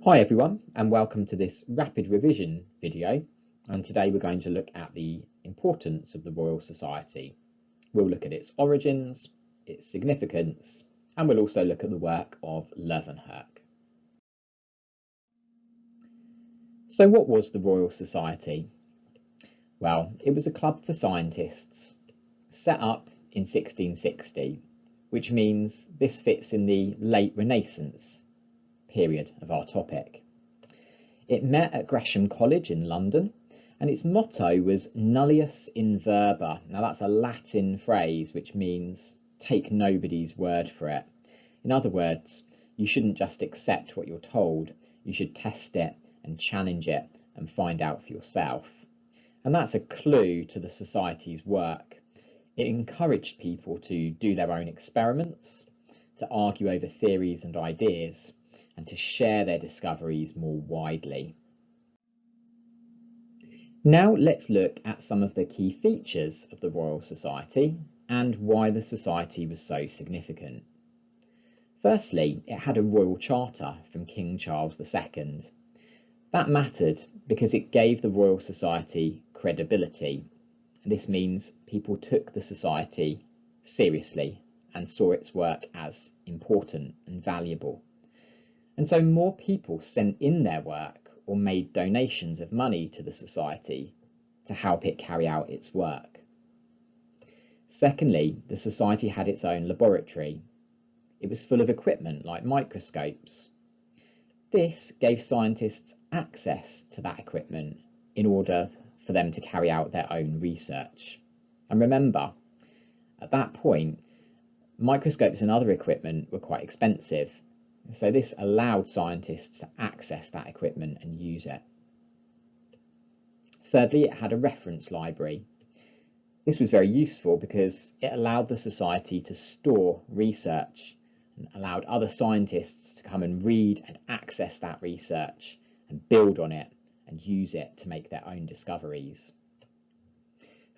Hi everyone, and welcome to this rapid revision video. And today we're going to look at the importance of the Royal Society. We'll look at its origins, its significance, and we'll also look at the work of LEEUWENHOEK. So what was the Royal Society? Well, it was a club for scientists set up in 1660, which means this fits in the late Renaissance period of our topic. It met at Gresham College in London, and its motto was Nullius in verba. Now that's a Latin phrase which means take nobody's word for it. In other words, you shouldn't just accept what you're told, you should test it and challenge it and find out for yourself. And that's a clue to the Society's work. It encouraged people to do their own experiments, to argue over theories and ideas, and to share their discoveries more widely. Now let's look at some of the key features of the Royal Society and why the Society was so significant. Firstly, it had a royal charter from King Charles II. That mattered because it gave the Royal Society credibility. This means people took the Society seriously and saw its work as important and valuable. And so more people sent in their work or made donations of money to the Society to help it carry out its work. Secondly, the Society had its own laboratory. It was full of equipment like microscopes. This gave scientists access to that equipment in order for them to carry out their own research. And remember, at that point, microscopes and other equipment were quite expensive. So this allowed scientists to access that equipment and use it. Thirdly, it had a reference library. This was very useful because it allowed the Society to store research and allowed other scientists to come and read and access that research and build on it and use it to make their own discoveries.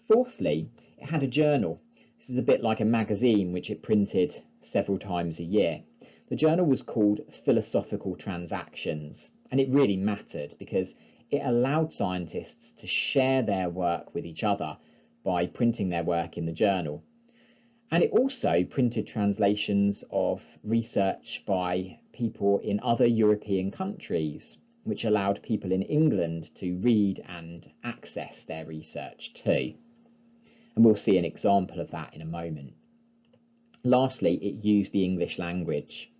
Fourthly, it had a journal. This is a bit like a magazine which it printed several times a year. The journal was called Philosophical Transactions, and it really mattered because it allowed scientists to share their work with each other by printing their work in the journal. And it also printed translations of research by people in other European countries, which allowed people in England to read and access their research too. And we'll see an example of that in a moment. Lastly, it used the English language.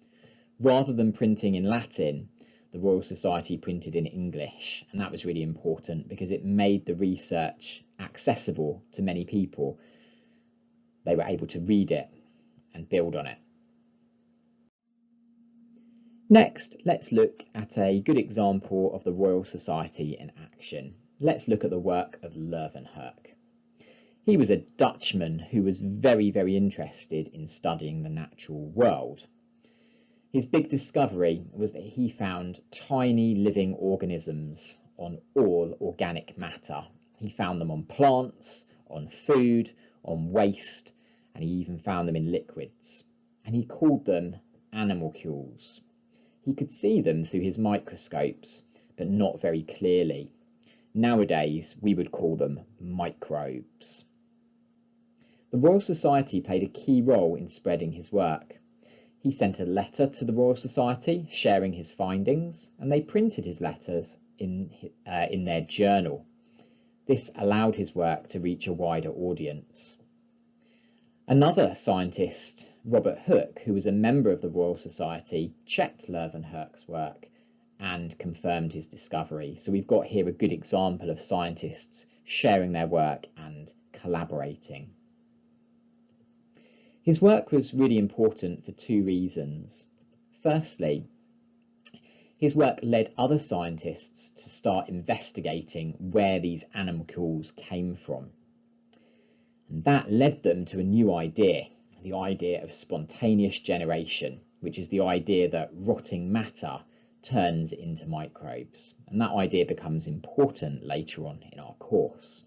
Rather than printing in Latin, the Royal Society printed in English, and that was really important because it made the research accessible to many people. They were able to read it and build on it. Next, let's look at a good example of the Royal Society in action. Let's look at the work of LEEUWENHOEK. He was a Dutchman who was very interested in studying the natural world. His big discovery was that he found tiny living organisms on all organic matter. He found them on plants, on food, on waste, and he even found them in liquids. And he called them animalcules. He could see them through his microscopes, but not very clearly. Nowadays, we would call them microbes. The Royal Society played a key role in spreading his work. He sent a letter to the Royal Society sharing his findings, and they printed his letters in their journal. This allowed his work to reach a wider audience. Another scientist, Robert Hooke, who was a member of the Royal Society, checked LEEUWENHOEK's work and confirmed his discovery. So we've got here a good example of scientists sharing their work and collaborating. His work was really important for two reasons. Firstly, his work led other scientists to start investigating where these animalcules came from. And that led them to a new idea, the idea of spontaneous generation, which is the idea that rotting matter turns into microbes. And that idea becomes important later on in our course.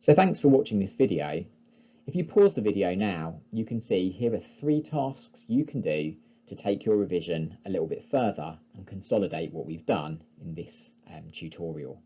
So thanks for watching this video. If you pause the video now, you can see here are 3 tasks you can do to take your revision a little bit further and consolidate what we've done in this tutorial.